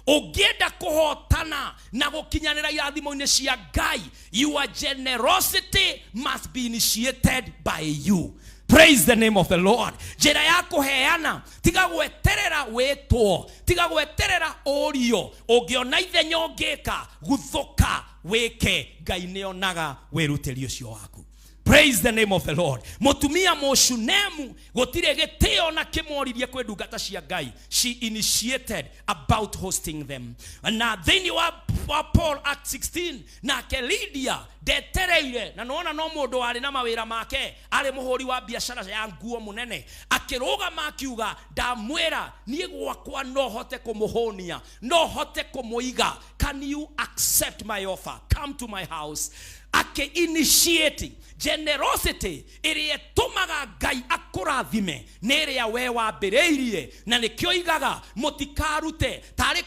Ugienda kuhotana na gukinyanira irathimo-ini cia Ngai, your generosity must be initiated by you. Praise the name of the Lord. Jera ya kuheana tiga gweterera wetwo, tiga gweterera orio, ungiona ithenya ungika guthuka weke, Ngai nionaga weruteri ucio waku. Praise the name of the Lord. Mutumia Moshunemu gutire gitio na kimoririe kwe ndungata cia Ngai. She initiated about hosting them. Na then you are Paul Act 16 na Lydia detereire na nona no mundu wari na mawira make, ari muhuri wa biashara ya nguo munene, akirugama akiuga ndamwira nie gwakwa no hote kumuhonia, no hote kumuiga, can you accept my offer, come to my house. Ake initiating generosity iri tumaga Ngai akurathime nere ya we wambireirie, na nikio igaga mutikarute tari